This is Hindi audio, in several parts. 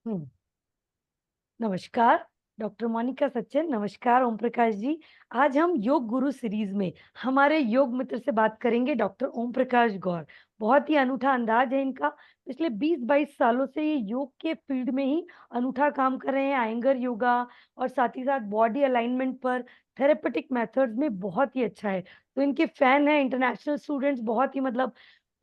हम्म, नमस्कार डॉक्टर मोनिका सचिन। नमस्कार ओम प्रकाश जी। आज हम योग गुरु सीरीज में हमारे योग मित्र से बात करेंगे, डॉक्टर ओम प्रकाश गौर। बहुत ही अनूठा अंदाज है इनका। पिछले 20-22 सालों से ये योग के फील्ड में ही अनूठा काम कर रहे हैं। आयंगर योगा और साथ ही साथ बॉडी अलाइनमेंट पर थेरेपेटिक मेथड्स में बहुत ही अच्छा है। तो इनके फैन है इंटरनेशनल स्टूडेंट्स। बहुत ही मतलब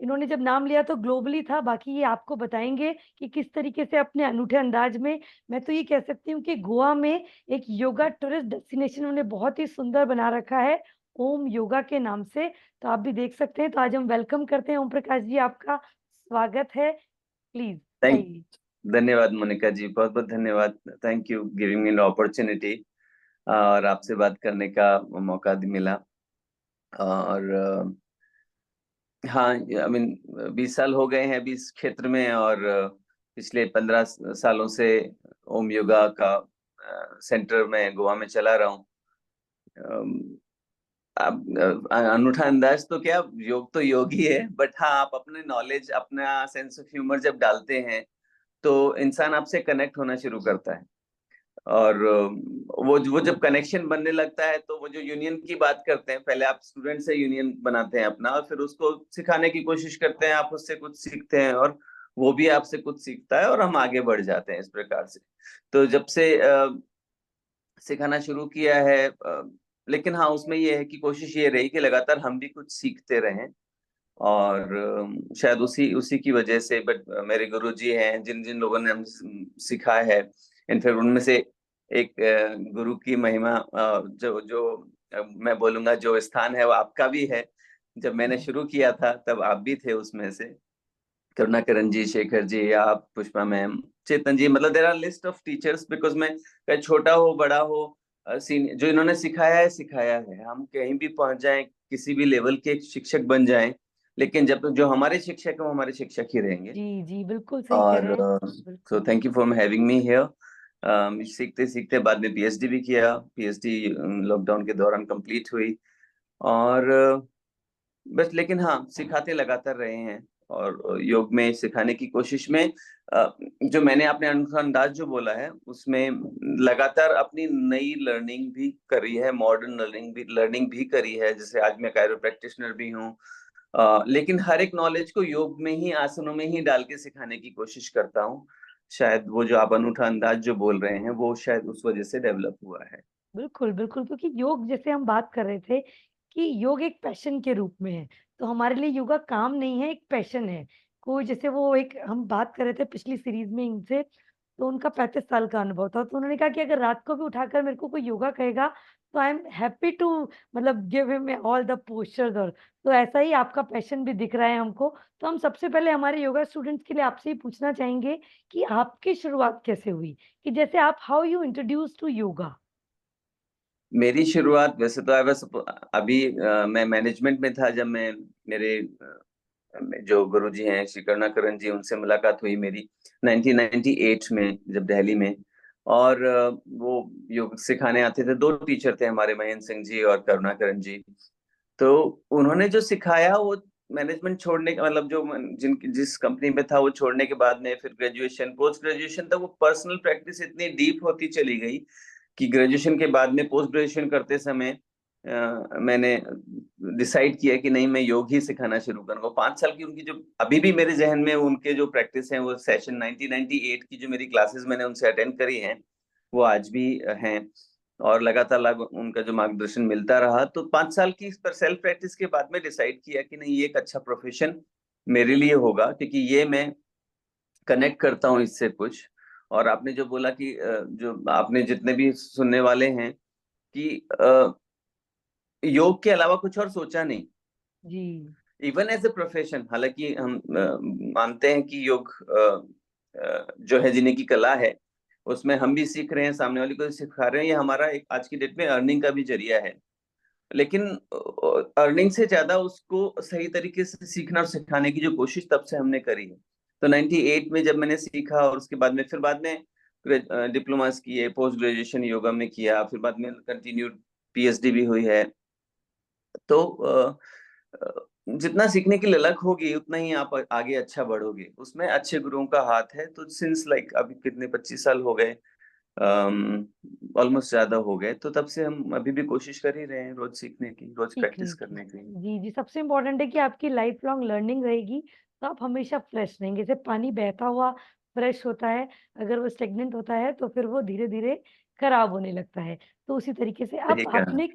इन्होंने जब नाम लिया तो ग्लोबली था। बाकी ये आपको बताएंगे कि किस तरीके से अपने अनूठे अंदाज में, मैं तो ये कह सकती हूँ कि गोवा में एक योगा टूरिस्ट डेस्टिनेशन उन्होंने बहुत ही सुंदर बना रखा है, ओम योगा के नाम से। तो आप भी देख सकते हैं। तो आज हम वेलकम करते हैं ओम प्रकाश जी, आपका स्वागत है। प्लीज थैंक आइए। धन्यवाद मोनिका जी, बहुत बहुत धन्यवाद। Thank you giving me opportunity और आपसे बात करने का मौका मिला। और हाँ, आई मीन 20 साल हो गए हैं अभी इस क्षेत्र में। और पिछले 15 सालों से ओम योगा का सेंटर में गोवा में चला रहा हूँ। अब अनूठा अंदाज तो क्या, योग तो योग ही है, बट हाँ, आप अपने नॉलेज, अपना सेंस ऑफ ह्यूमर जब डालते हैं तो इंसान आपसे कनेक्ट होना शुरू करता है। और वो जब कनेक्शन बनने लगता है तो वो जो यूनियन की बात करते हैं, पहले आप स्टूडेंट से यूनियन बनाते हैं अपना, और फिर उसको सिखाने की कोशिश करते हैं, आप उससे कुछ सीखते हैं और वो भी आपसे कुछ सीखता है और हम आगे बढ़ जाते हैं इस प्रकार से। तो जब से सिखाना शुरू किया है, लेकिन हाँ, उसमें ये है कि कोशिश ये रही कि लगातार हम भी कुछ सीखते रहें। और शायद उसी उसी की वजह से, बट मेरे गुरुजी हैं जिन जिन लोगों ने हम सिखाया है, इनफैक्ट उनमें से एक गुरु की महिमा, जो जो मैं बोलूंगा जो स्थान है वो आपका भी है। जब मैंने शुरू किया था तब आप भी थे उसमें से। करुणाकरण जी, शेखर जी, आप, पुष्पा मैम, चेतन जी, मतलब there are list of teachers. Because मैं चाहे छोटा हो बड़ा हो, सीनियर, जो इन्होंने सिखाया है, हम कहीं भी पहुंच जाएं, किसी भी लेवल के शिक्षक बन जाएं, लेकिन जब जो हमारे शिक्षक है वो हमारे शिक्षक ही रहेंगे। जी जी, बिल्कुल सही कह और रहे हैं। सो बिल्कुल। Thank you for having me here. सीखते सीखते बाद में पीएचडी भी किया। पीएचडी लॉकडाउन के दौरान कंप्लीट हुई। और बस, लेकिन हाँ, सिखाते लगातार रहे हैं। और योग में सिखाने की कोशिश में, जो मैंने अपने अंदाज जो बोला है उसमें लगातार अपनी नई लर्निंग भी करी है, मॉडर्न लर्निंग भी करी है। जैसे आज मैं कायरो प्रैक्टिशनर भी हूँ। लेकिन हर एक नॉलेज को योग में ही, आसनों में ही डाल के सिखाने की कोशिश करता हूँ। शायद वो जो आप अनूठा अंदाज जो बोल रहे हैं वो शायद उस वजह से डेवलप हुआ है। बिल्कुल, बिल्कुल, क्योंकि योग जैसे हम बात कर रहे थे कि योग एक पैशन के रूप में है, तो हमारे लिए योगा काम नहीं है, एक पैशन है। कोई जैसे वो एक हम बात कर रहे थे पिछली सीरीज़ में इनसे, तो उनका 35 साल का अनुभव था, तो उन्होंने कहा कि अगर रात को भी उठाकर मेरे को कोई योगा कहेगा, तो आई एम हैप्पी टू मतलब give him all the postures. और तो ऐसा ही आपका पैशन भी दिख रहा है हमको। तो हम सबसे पहले हमारे योगा स्टूडेंट्स के लिए आपसे ही पूछना चाहेंगे कि आपकी शुरुआत कैसे हुई? कि जैसे आप how you introduce to yoga? मेरी शुरुआत वैसे तो आई बस अभी मैं मैनेजमेंट में था जब मैं, मेरे जो गुरुजी हैं श्री करुणाकरण जी, उनसे मुलाकात हुई मेरी 1998 में, जब दिल्ली में। और वो योग सिखाने आते थे, दो टीचर थे हमारे, महेंद्र सिंह जी और करुणाकरण जी। तो उन्होंने जो सिखाया वो मैनेजमेंट छोड़ने का मतलब, जो जिस कंपनी में था वो छोड़ने के बाद में फिर ग्रेजुएशन, पोस्ट ग्रेजुएशन तक वो पर्सनल प्रैक्टिस इतनी डीप होती चली गई कि ग्रेजुएशन के बाद में, पोस्ट ग्रेजुएशन करते समय मैंने डिसाइड किया कि नहीं, मैं योग ही सिखाना शुरू करूंगा। 5 साल की उनकी जो अभी भी मेरे जहन में उनके जो प्रैक्टिस है, वो सेशन 1998 की जो मेरी क्लासेस मैंने उनसे अटेंड करी हैं, वो आज भी हैं। और लगातार उनका जो मार्गदर्शन मिलता रहा, तो 5 साल की इस पर सेल्फ प्रैक्टिस के बाद में डिसाइड किया कि नहीं, ये एक अच्छा प्रोफेशन मेरे लिए होगा, क्योंकि ये मैं कनेक्ट करता हूँ इससे कुछ। और आपने जो बोला कि जो आपने जितने भी सुनने वाले हैं कि योग के अलावा कुछ और सोचा नहीं, जी, इवन एज ए प्रोफेशन। हालांकि हम मानते हैं कि योग जो है जीने की कला है, उसमें हम भी सीख रहे हैं, सामने वाले को भी सिखा रहे हैं, ये हमारा एक आज की डेट में अर्निंग का भी जरिया है। लेकिन अर्निंग से ज्यादा उसको सही तरीके से सीखना और सिखाने की जो कोशिश तब से हमने करी है। तो 98 में जब मैंने सीखा, और उसके बाद में फिर बाद में डिप्लोमास किए, पोस्ट ग्रेजुएशन योगा में किया, फिर बाद में कंटिन्यूड पीएचडी भी हुई है। तो जितना सीखने की ललक होगी उतना ही आप आगे अच्छा बढ़ोगे, उसमें अच्छे गुरुओं का हाथ है। तो सिंस लाइक अभी कितने 25 साल हो गए, ऑलमोस्ट ज्यादा हो गए, तो तब से हम अभी भी कोशिश कर ही रहे हैं रोज सीखने की, रोज सीखने प्रैक्टिस की। करने की। जी जी, सबसे इम्पोर्टेंट है कि आपकी लाइफ लॉन्ग लर्निंग रहेगी, तो आप हमेशा फ्रेश रहेंगे। जैसे पानी बहता हुआ फ्रेश होता है, अगर वो स्टेगनेंट होता है तो फिर वो धीरे धीरे खराब होने लगता है। तो उसी तरीके से अब सही कहा। आपने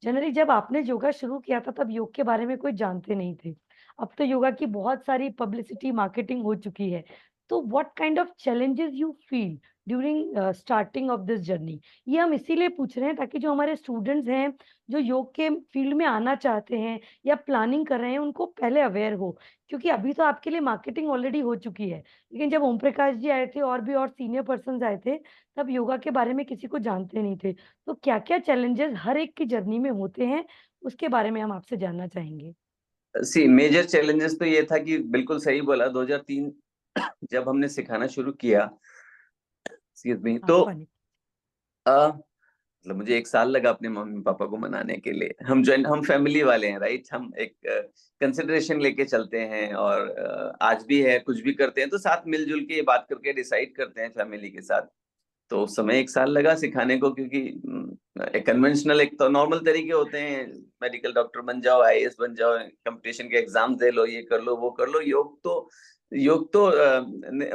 जनरली जब आपने योगा शुरू किया था तब योग के बारे में कोई जानते नहीं थे। अब तो योगा की बहुत सारी पब्लिसिटी मार्केटिंग हो चुकी है। तो what kind of challenges you feel during starting of this journey? ये हम इसीलिए पूछ रहे हैं ताकि जो हमारे स्टूडेंट्स हैं, जो योग के फील्ड में आना चाहते हैं या प्लानिंग कर रहे हैं, उनको पहले अवेयर हो। क्योंकि अभी तो आपके लिए मार्केटिंग ऑलरेडी हो चुकी है, लेकिन जब ओम प्रकाश जी आए थे और भी और सीनियर पर्सन आए थे, तब योगा के बारे में किसी को जानते नहीं थे। तो क्या क्या चैलेंजेस हर एक की जर्नी में होते हैं, उसके बारे में हम आपसे जानना चाहेंगे। सी मेजर चैलेंजेस तो ये था कि बिल्कुल सही बोला, 2003 जब हमने सिखाना शुरू किया, एक्सक्यूज मी, हाँ, तो पानी। मतलब मुझे 1 साल लगा अपने मम्मी पापा को मनाने के लिए। हम फैमिली वाले हैं, राइट, हम एक कंसिडरेशन लेके चलते हैं, और आज भी है, कुछ भी करते हैं तो साथ मिलजुल के ये बात करके डिसाइड करते हैं फैमिली के साथ। तो उस समय 1 साल लगा सिखाने को, क्योंकि एक कन्वेंशनल, एक तो नॉर्मल तरीके होते हैं, मेडिकल डॉक्टर बन जाओ, आईएएस बन जाओ, कंपटीशन के एग्जाम दे लो, ये कर लो वो कर लो। योग तो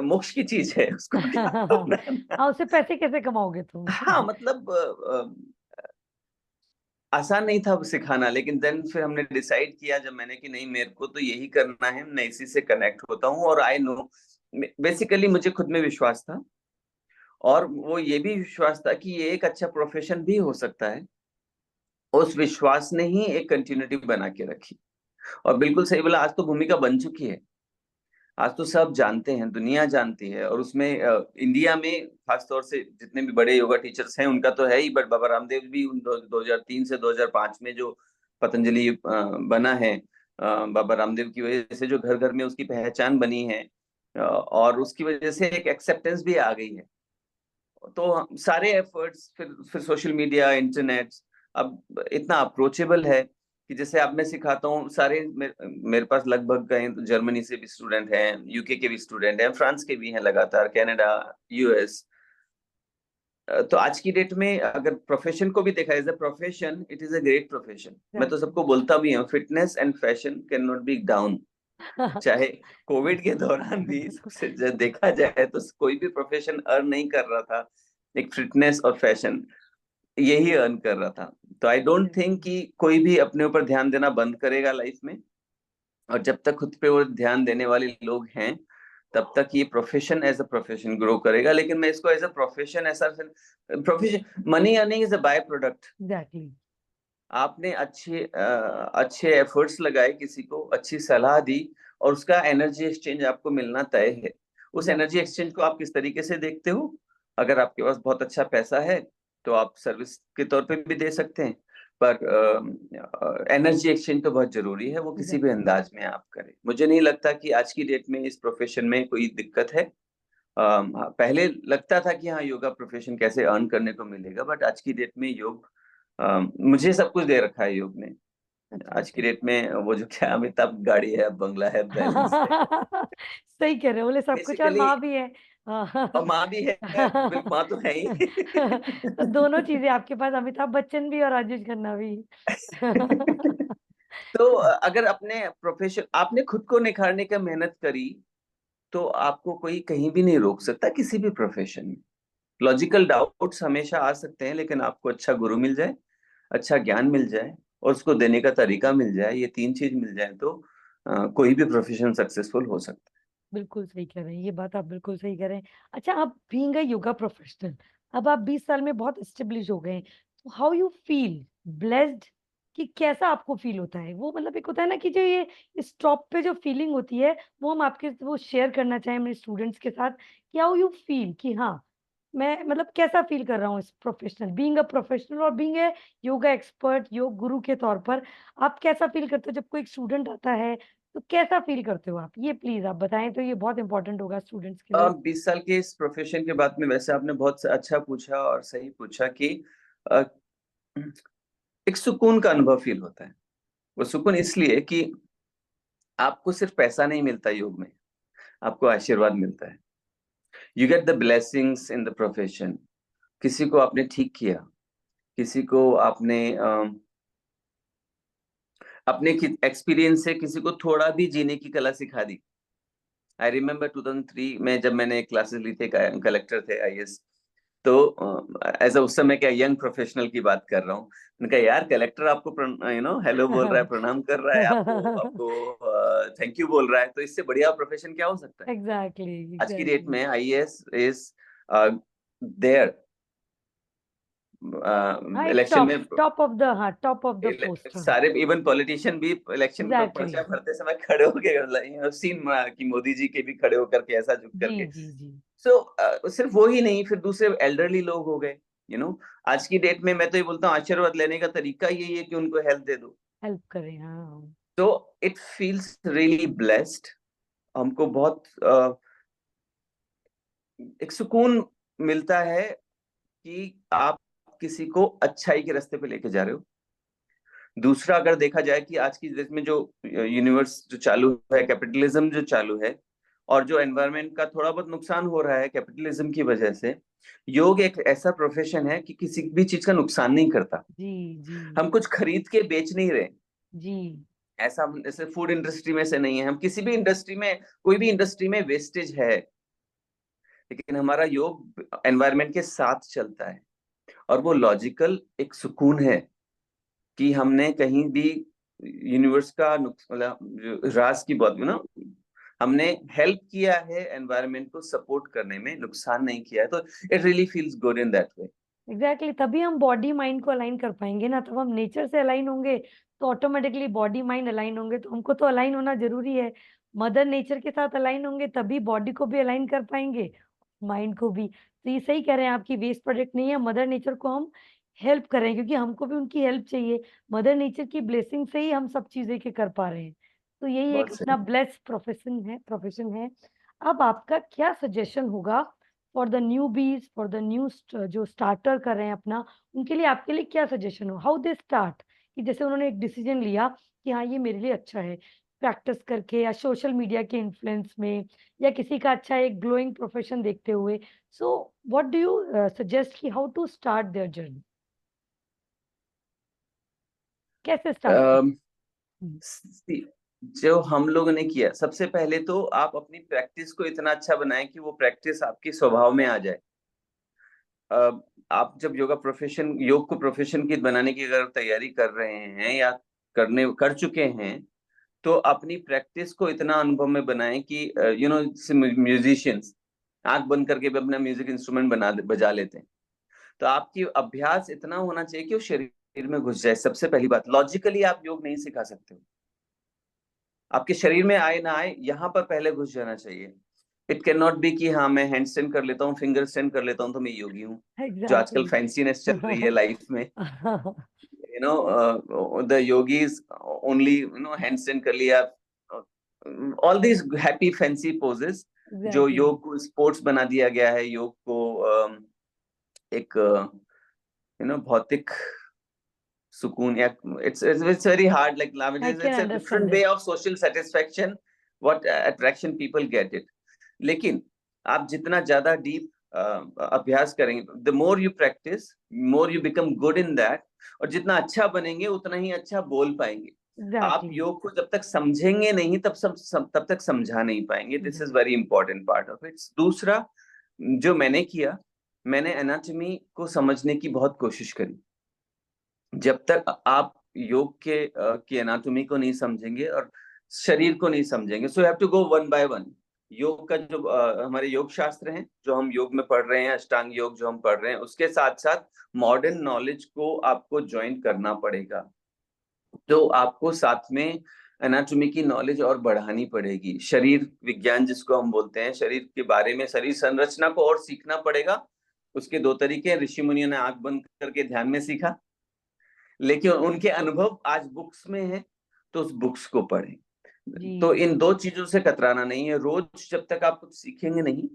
मोक्ष की चीज है, उसको क्या होना है ना। हाँ, उससे पैसे कैसे कमाओगे तुम? हाँ मतलब आसान नहीं था सिखाना, लेकिन देन फिर हमने डिसाइड किया जब मैंने कि नहीं, मेरे को तो यही करना है, मैं इसी से कनेक्ट होता हूँ, और आई नो, बेसिकली मुझे खुद में विश्वास था, और वो ये भी विश्वास था कि ये एक अच्छा प्रोफेशन भी हो सकता है। उस विश्वास ने ही एक कंटिन्यूटी बना के रखी। और बिल्कुल सही बोला, आज तो भूमिका बन चुकी है। आज तो सब जानते हैं, दुनिया जानती है, और उसमें इंडिया में खासतौर से जितने भी बड़े योगा टीचर्स हैं उनका तो है ही, बट बाबा रामदेव भी 2003 से 2005 में जो पतंजलि बना है, बाबा रामदेव की वजह से जो घर घर में उसकी पहचान बनी है, और उसकी वजह से एक एक्सेप्टेंस भी आ गई है। तो सारे एफर्ट्स, फिर सोशल मीडिया, इंटरनेट अब इतना अप्रोचेबल है कि जैसे अब मैं सिखाता हूँ, सारे मेरे पास लगभग कहें तो जर्मनी से भी स्टूडेंट हैं, यूके के भी स्टूडेंट हैं, फ्रांस के भी हैं, लगातार कनाडा, यूएस। तो आज की डेट में अगर प्रोफेशन को भी देखा as a profession, it is a great profession. मैं तो एग्जैक्टली। सबको बोलता भी हूँ, fitness and fashion can not be down. चाहे कोविड के दौरान भी सबसे जब देखा जाए तो कोई भी प्रोफेशन अर्न नहीं कर रहा था, एक फिटनेस और फैशन यही अर्न कर रहा था। तो आई डोंट थिंक कि कोई भी अपने ऊपर ध्यान देना बंद करेगा लाइफ में, और जब तक खुद पे वो ध्यान देने वाले लोग हैं, तब तक ये profession as a profession grow करेगा। लेकिन मैं इसको एज अ प्रोफेशन, ऐसा profession, money earning is a by product. Exactly. आपने अच्छे एफर्ट्स लगाए, किसी को अच्छी सलाह दी, और उसका एनर्जी एक्सचेंज आपको मिलना तय है। उस एनर्जी एग्जैक्टली। एक्सचेंज को आप किस तरीके से देखते हो? अगर आपके पास बहुत अच्छा पैसा है तो आप सर्विस के तौर पे भी दे सकते हैं, पर एनर्जी एक्सचेंज तो बहुत जरूरी है, वो किसी भी एग्जैक्टली। अंदाज में आप करें। मुझे नहीं लगता कि आज की डेट में इस प्रोफेशन में कोई दिक्कत है। हाँ, पहले लगता था कि हाँ, योगा प्रोफेशन कैसे अर्न करने को मिलेगा, बट आज की डेट में योग, मुझे सब कुछ दे रखा है योग ने। अच्छा आज की अच्छा। डेट में वो जो क्या अमिताभ, गाड़ी है, बंगला है, बैलेंस है, सही कह रहे हो, बोले सब कुछ और बेसिकली। माँ भी है। और माँ भी है, बिल्कुल, माँ तो है ही। तो दोनों चीजें आपके पास, अमिताभ बच्चन भी और राजेश खन्ना भी। तो अगर अपने प्रोफेशन, आपने खुद को निखारने का मेहनत करी, तो आपको कोई कहीं भी नहीं रोक सकता किसी भी प्रोफेशन में। लॉजिकल डाउट्स हमेशा आ सकते हैं, लेकिन आपको अच्छा गुरु मिल जाए, अच्छा ज्ञान मिल जाए, और उसको देने का तरीका मिल जाए, ये 3 चीज मिल जाए, तो कोई भी प्रोफेशन सक्सेसफुल हो सकता बिल्कुल सही कह रहे हैं, ये बात आप बिल्कुल सही कह रहे हैं। अच्छा, आप बीइंग अ योगा प्रोफेशनल, अब आप 20 साल में बहुत एस्टेब्लिश हो गए हैं, तो हाउ यू फील ब्लेस्ड? कि कैसा आपको फील होता है वो, मतलब एक होता है ना कि जो ये स्टॉप पे जो फीलिंग होती है, वो हम आपके वो शेयर करना चाहें मेरे स्टूडेंट्स के साथ, कि हाउ यू फील कि हाँ, मैं मतलब कैसा फील कर रहा हूँ इस प्रोफेशनल, बीइंग अ प्रोफेशनल और being a yoga expert, yoga guru के तौर पर। आप कैसा फील करते हो जब कोई स्टूडेंट आता है, तो कैसा फील करते हो आप? ये प्लीज आप बताएं, तो ये बहुत इंपॉर्टेंट होगा स्टूडेंट्स के है। लिए। 20 साल के इस प्रोफेशन के बाद में, वैसे आपने बहुत अच्छा पूछा और सही पूछा कि अ, एक सुकून का अनुभव फील होता है। वो सुकून इसलिए कि आपको सिर्फ पैसा नहीं मिलता योग में, आपको आशीर्वाद मिलता है। You get the blessings in the profession. किसी को आपने ठीक किया, किसी को आपने अपने एक्सपीरियंस से किसी को थोड़ा भी जीने की कला सिखा दी। आई रिमेम्बर 2003 में जब मैंने क्लासेस ली थे, कलेक्टर थे आईएएस, तो एज उस समय क्या यंग प्रोफेशनल की बात कर रहा हूँ। मैंने कहा यार कलेक्टर आपको हेलो बोल रहा है, प्रणाम कर रहा है, आपको आपको थैंक यू बोल रहा है, तो इससे बढ़िया प्रोफेशन क्या हो सकता है। एग्जैक्टली आज की डेट एग्जैक्टली। में आईएएस इज देयर हाँ, एक इलेक्शन टॉप में। टॉप ऑफ द, हाँ, टॉप ऑफ द पोस्ट। सारे इवन पॉलिटिशियन भी इलेक्शन पर एग्जैक्टली। पर्चा भरते समय खड़े होकर सीन कि मोदी जी के भी खड़े होकर के ऐसा झुक जी करके। जी जी। सिर्फ वो ही नहीं, फिर दूसरे एल्डरली लोग हो गए। आज की डेट में मैं तो ये बोलता हूँ आशीर्वाद लेने का तरीका यही है कि उनको हेल्प दे दो। हेल्प करें, हाँ। तो इट फील्स रियली ब्लेस्ड। हमको बहुत एक सुकून मिलता है कि आप किसी को अच्छाई के रास्ते पे लेके जा रहे हो। दूसरा, अगर देखा जाए कि आज की डेट में जो यूनिवर्स जो चालू है, कैपिटलिज्म जो चालू है, और जो एनवायरनमेंट का थोड़ा बहुत नुकसान हो रहा है कैपिटलिज्म की वजह से, योग एक ऐसा प्रोफेशन है कि किसी भी चीज का नुकसान नहीं करता। जी जी हम कुछ खरीद के बेच नहीं रहे। जी। ऐसा जैसे फूड इंडस्ट्री में से नहीं है, हम किसी भी इंडस्ट्री में, कोई भी इंडस्ट्री में वेस्टेज है, लेकिन हमारा योग एनवायरनमेंट के साथ चलता है। और वो लॉजिकल एक सुकून है कि हमने कहीं भी यूनिवर्स का मतलब जो राज की बात ना, हमने हेल्प किया है एनवायरनमेंट को सपोर्ट करने में, नुकसान नहीं किया है, तो it really feels good in that way. Exactly, तभी हम बॉडी माइंड को अलाइन कर पाएंगे ना। तब हम नेचर से अलाइन होंगे तो ऑटोमेटिकली बॉडी माइंड अलाइन होंगे। तो हमको तो अलाइन होना जरूरी है। मदर नेचर के साथ अलाइन होंगे तभी बॉडी को भी अलाइन कर पाएंगे, माइंड को भी। तो ये सही कह रहे हैं आपकी, वेस्ट प्रोडक्ट नहीं है। मदर नेचर को हम हेल्प कर रहे हैं क्योंकि हमको भी उनकी हेल्प चाहिए। मदर नेचर की ब्लेसिंग से ही हम सब चीजें के कर पा रहे हैं। तो यही एक बहुत अपना सही। ब्लेस्ड प्रोफेशन है। अब आपका क्या सजेशन होगा फॉर द न्यू बीज, फॉर द न्यू जो स्टार्टर कर रहे हैं अपना, उनके लिए, आपके लिए क्या सजेशन हो, हाउ दे स्टार्ट? कि जैसे उन्होंने एक डिसीजन लिया कि हाँ ये मेरे लिए अच्छा है, प्रैक्टिस करके या सोशल मीडिया के इन्फ्लुएंस में, या किसी का अच्छा एक ग्लोइंग प्रोफेशन देखते हुए। So what do you suggest कि how to start their journey? कैसे स्टार्ट कर? अम, जो हम लोगों ने किया, सबसे पहले तो आप अपनी प्रैक्टिस को इतना अच्छा बनाएं कि वो प्रैक्टिस आपके स्वभाव में आ जाए। आप जब योग को प्रोफेशन की बनाने की अगर तैयारी कर रहे हैं या कर चुके हैं, तो अपनी प्रैक्टिस को इतना अनुभव में बनाएं कि म्यूजिशियंस आंख बंद करके भी अपना म्यूजिक इंस्ट्रूमेंट बजा लेते हैं। तो आपकी अभ्यास इतना होना चाहिए कि वो शरीर में घुस जाए। सबसे पहली बात, लॉजिकली आप योग नहीं सिखा सकते हो, आपके शरीर में आए ना आए, यहाँ पर पहले घुस जाना चाहिए। इट कैन नॉट बी कि हाँ मैं हैंड स्टैंड कर लेता हूँ, फिंगर स्टैंड कर लेता हूँ तो मैं योगी हूँ। जो आजकल एग्जैक्टली। फैंसीनेस चल रही है लाइफ में, द योगीज ओनली हैंडस्टैंड कर लिया, all these happy fancy poses. जो एग्जैक्टली। योग को स्पोर्ट्स बना दिया गया है, योग को एक भौतिक सुकून, या it's very hard, like I can it's a understand different way it. Of social satisfaction, what attraction people get it. लेकिन आप जितना ज्यादा डीप अभ्यास करेंगे, the more you practice, more you become good in that. और जितना अच्छा बनेंगे उतना ही अच्छा बोल पाएंगे। आप एग्जैक्टली। योग को जब तक समझेंगे नहीं, तब तक समझा नहीं पाएंगे। This is very important part of it. दूसरा, जो मैंने किया, मैंने एनाटॉमी को समझने की बहुत कोशिश करी। जब तक आप योग की एनाटॉमी को नहीं समझेंगे और शरीर को नहीं समझेंगे, so have to go one by one. योग का जो हमारे योग शास्त्र हैं, जो हम योग में पढ़ रहे हैं, अष्टांग योग जो हम पढ़ रहे हैं, उसके साथ साथ मॉडर्न नॉलेज को आपको ज्वाइन करना पड़ेगा। तो आपको साथ में एनाटॉमी की नॉलेज और बढ़ानी पड़ेगी। शरीर विज्ञान जिसको हम बोलते हैं, शरीर के बारे में, शरीर संरचना को और सीखना पड़ेगा। उसके दो तरीके हैं। ऋषि मुनियों ने आंख बंद करके ध्यान में सीखा, लेकिन उनके अनुभव आज बुक्स में है, तो उस बुक्स को पढ़ें। जी। तो इन दो चीजों से कतराना नहीं है। रोज जब तक आप कुछ सीखेंगे नहीं,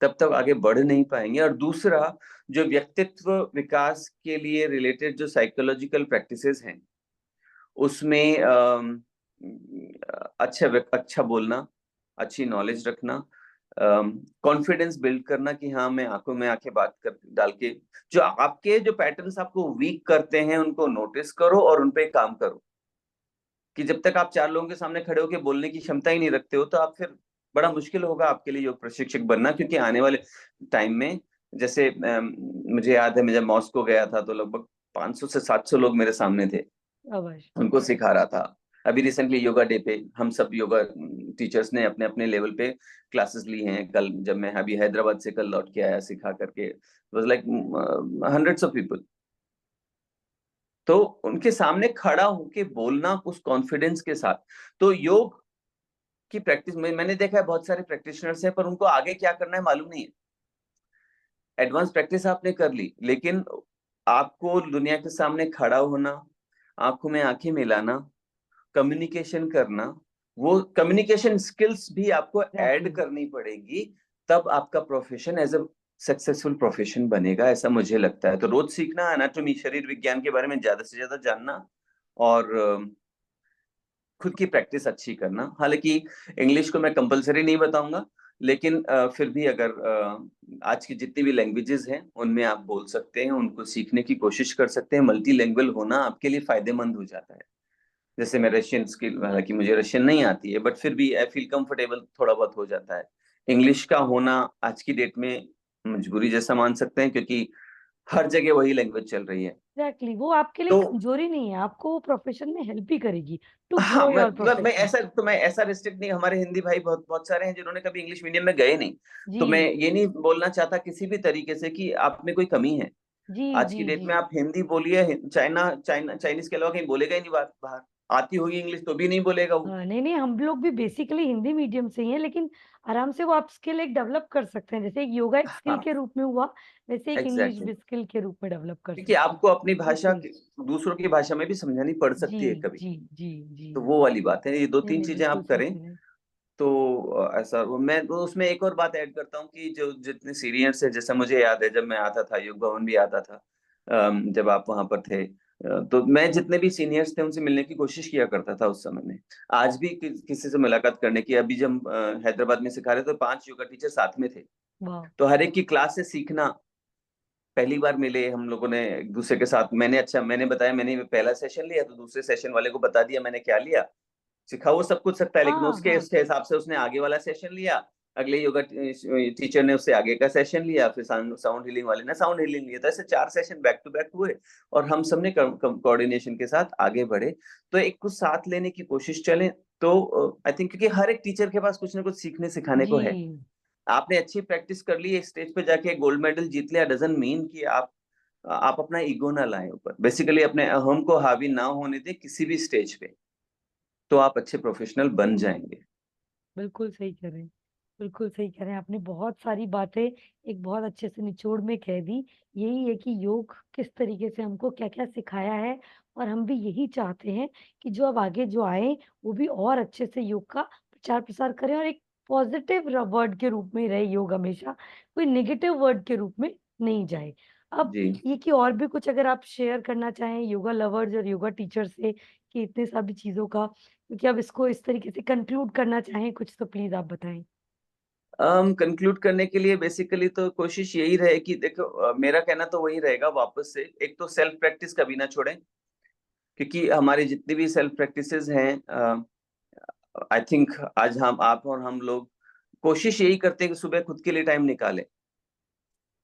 तब तक आगे बढ़ नहीं पाएंगे। और दूसरा, जो व्यक्तित्व विकास के लिए रिलेटेड जो साइकोलॉजिकल प्रैक्टिसेस हैं, उसमें अच्छा बोलना, अच्छी नॉलेज रखना, कॉन्फिडेंस बिल्ड करना कि हाँ मैं आंखों में आंखें बात कर डाल के जो आपके जो पैटर्न्स आपको वीक करते हैं उनको नोटिस करो और उन पे काम करो। कि जब तक आप चार लोगों के सामने खड़े होकर बोलने की क्षमता ही नहीं रखते हो तो आप फिर बड़ा मुश्किल होगा आपके लिए योग प्रशिक्षक बनना, क्योंकि आने वाले टाइम में जैसे मुझे याद है मैं जब मॉस्को गया था तो लगभग 500 से 700 लोग मेरे सामने थे, अवश्य। उनको सिखा रहा था। अभी रिसेंटली योगा डे पे हम सब योगा टीचर्स ने अपने अपने लेवल पे क्लासेस ली हैं। कल जब मैं अभी हैदराबाद से कल लौट के आया सिखा करके, was like hundreds of people. तो उनके सामने खड़ा होके बोलना उस कॉन्फिडेंस के साथ। तो योग की प्रैक्टिस में मैंने देखा है बहुत सारे प्रैक्टिशनर्स हैं पर उनको आगे क्या करना है मालूम नहीं है। एडवांस प्रैक्टिस आपने कर ली लेकिन आपको दुनिया के सामने खड़ा होना, आंखों में आंखें मिलाना, कम्युनिकेशन करना, वो कम्युनिकेशन स्किल्स भी आपको ऐड एग्जैक्टली। करनी पड़ेगी। तब आपका profession as a successful profession बनेगा, ऐसा मुझे लगता है। तो रोज सीखना, एनाटॉमी शरीर विज्ञान के बारे में ज्यादा से ज्यादा जानना और खुद की प्रैक्टिस अच्छी करना। हालांकि इंग्लिश को मैं कंपलसरी नहीं बताऊंगा, लेकिन फिर भी अगर आज की जितनी भी लैंग्वेजेस हैं उनमें आप बोल सकते हैं, उनको सीखने की कोशिश कर सकते हैं। मल्टी लैंग्वेज होना आपके लिए फायदेमंद हो जाता है। जैसे मैं रशियन स्किल, हालांकि मुझे रशियन नहीं आती है बट फिर भी आई फील कंफर्टेबल थोड़ा बहुत हो जाता है। इंग्लिश का होना आज की डेट में मजबूरी जैसा मान सकते हैं, क्योंकि हर जगह वही लैंग्वेज चल रही है। एग्जैक्टली, वो आपके लिए तो कमजोरी नहीं है, आपको वो प्रोफेशन में हेल्प ही करेगी टू हाँ, ग्रो योर मतलब प्रोफेशन। मैं ऐसा रिस्ट्रिक्ट नहीं, हमारे हिंदी भाई बहुत बहुत सारे हैं जिन्होंने कभी इंग्लिश मीडियम में गए नहीं। तो मैं जी ये नहीं बोलना चाहता किसी भी तरीके से कि आप में कोई कमी है। जी आज जी की डेट जी। में आप हिंदी बोलिए, चाइनीज के अलावा कहीं बोलेगा ही नहीं बात बाहर। आती होगी इंग्लिश तो भी नहीं बोलेगा वो। हाँ, नहीं नहीं, हम लोग भी बेसिकली हिंदी मीडियम से ही हैं, लेकिन आराम से वो आप स्किल एक डेवलप कर सकते हैं। जैसे एक योगा एक स्किल हाँ, के रूप में हुआ, वैसे एक इंग्लिश एग्जैक्टली भी exactly. स्किल के रूप में डेवलप कर क्योंकि सकते हैं। आपको अपनी भाषा बिल्कुल। दूसरों की भाषा में भी समझानी पड़ जी सकती है कभी। जी जी जी। तो वो वाली बात है, ये दो नहीं तीन नहीं, चीजें बिल्कुल आप सही करें। कह रहे हैं। तो ऐसा मैं तो उसमें एक और बात ऐड करता हूँ कि जो जितने सीनियर्स है, जैसा मुझे याद है जब मैं आता था योग भवन भी आता था, जब आप वहां पर थे, तो मैं जितने भी सीनियर्स थे उनसे मिलने की कोशिश किया करता था उस समय में। आज भी किसी से मुलाकात करने की, अभी जब हैदराबाद में सिखा रहे थे तो 5 योगा टीचर साथ में थे। वाह। तो हर एक की क्लास से सीखना। पहली बार मिले हम लोगों ने एक दूसरे के साथ, मैंने बताया मैंने पहला सेशन लिया तो दूसरे सेशन वाले को बता दिया मैंने क्या लिया। सिखा वो सब कुछ सकता है लेकिन हाँ उसके हाँ। उसके हिसाब से उसने आगे वाला सेशन लिया। अगले योगा टीचर ने उससे आगे का सेशन लिया, फिर साउंड हीलिंग वाले ने साउंड हीलिंग लिया। तो ऐसे 4 सेशन बैक टू बैक हुए और हम सबने कोऑर्डिनेशन के साथ आगे बढ़े। तो एक कुछ साथ लेने की कोशिश चले। तो आई थिंक क्योंकि हर एक टीचर के पास कुछ ना कुछ सीखने सिखाने को है। जी आपने अच्छी प्रैक्टिस कर ली, एक स्टेज पे जाके गोल्ड मेडल जीत लिया, डजंट मीन कि आप अपना ईगो ना लाएं ऊपर। बेसिकली अपने अहम को हावी ना होने दें किसी भी स्टेज पे, तो आप अच्छे प्रोफेशनल बन जाएंगे। बिल्कुल सही कह रहे हैं। बिल्कुल सही कह रहे हैं, आपने बहुत सारी बातें एक बहुत अच्छे से निचोड़ में कह दी। यही है कि योग किस तरीके से हमको क्या क्या सिखाया है, और हम भी यही चाहते हैं कि जो अब आगे जो आए वो भी और अच्छे से योग का प्रचार प्रसार करें, और एक पॉजिटिव वर्ड के रूप में रहे योग हमेशा, कोई नेगेटिव वर्ड के रूप में नहीं जाए। अब जी। ये कि और भी कुछ अगर आप शेयर करना चाहें योगा लवर्स और योगा टीचर से, कि इतने सारी चीजों का, क्योंकि अब इसको इस तरीके से कंक्लूड करना चाहें कुछ, तो प्लीज आप बताएं। कंक्लूड करने के लिए बेसिकली तो कोशिश यही रहे कि देखो, मेरा कहना तो वही रहेगा वापस से, एक तो सेल्फ प्रैक्टिस कभी ना छोड़ें। क्योंकि हमारी जितनी भी सेल्फ प्रैक्टिसेस हैं, आई थिंक आज हम आप और हम लोग कोशिश यही करते हैं कि सुबह खुद के लिए टाइम निकालें।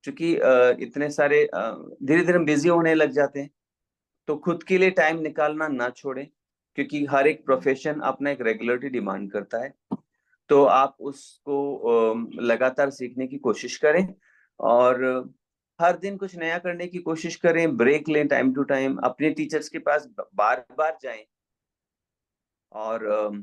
क्योंकि इतने सारे धीरे धीरे हम बिजी होने लग जाते हैं। तो खुद के लिए टाइम निकालना ना छोड़ें, क्योंकि हर एक प्रोफेशन अपना एक रेगुलरिटी डिमांड करता है। तो आप उसको लगातार सीखने की कोशिश करें और हर दिन कुछ नया करने की कोशिश करें। ब्रेक लें टाइम टू टाइम, अपने टीचर्स के पास बार बार जाएं। और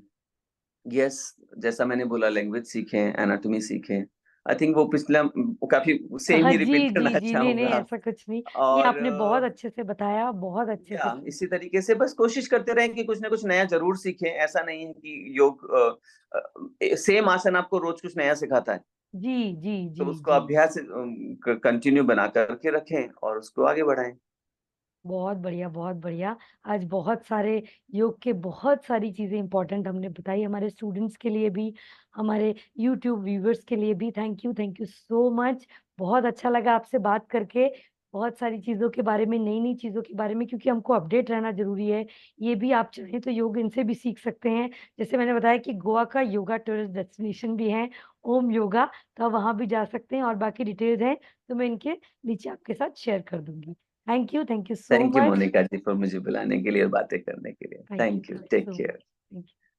यस, जैसा मैंने बोला लैंग्वेज सीखें, एनाटॉमी सीखें। आई थिंक वो पिछला वो काफी सेम हाँ ही जी रिपीट जी करना जी, नहीं नहीं, चाहूंगा। ऐसा कुछ नहीं। ये और आपने बहुत अच्छे से बताया, बहुत अच्छे से। या इसी तरीके से बस कोशिश करते रहें कि कुछ ना कुछ नया जरूर सीखें। ऐसा नहीं है कि योग सेम आसन आपको रोज कुछ नया सिखाता है। जी जी तो जी उसको जी। अभ्यास कंटिन्यू बना करके रखें और उसको आगे बढ़ाएं। बहुत बढ़िया, बहुत बढ़िया। आज बहुत सारे योग के बहुत सारी चीज़ें इम्पोर्टेंट हमने बताई, हमारे स्टूडेंट्स के लिए भी, हमारे यूट्यूब व्यूअर्स के लिए भी। Thank you so much. बहुत अच्छा लगा आपसे बात करके, बहुत सारी चीज़ों के बारे में, नई-नई चीज़ों के बारे में, क्योंकि हमको अपडेट रहना ज़रूरी है। ये भी आप चाहें तो योग इनसे भी सीख सकते हैं। जैसे मैंने बताया कि गोवा का योगा टूरिस्ट डेस्टिनेशन भी है, ओम योगा, तो आप वहाँ भी जा सकते हैं और बाकी डिटेल्स हैं, तो मैं इनके नीचे आपके साथ शेयर कर दूँगी। Thank you so thank you much. Monika ji for मुझे बुलाने के लिए और बातें करने के लिए। Thank thank you, you take so much. Care. Thank you.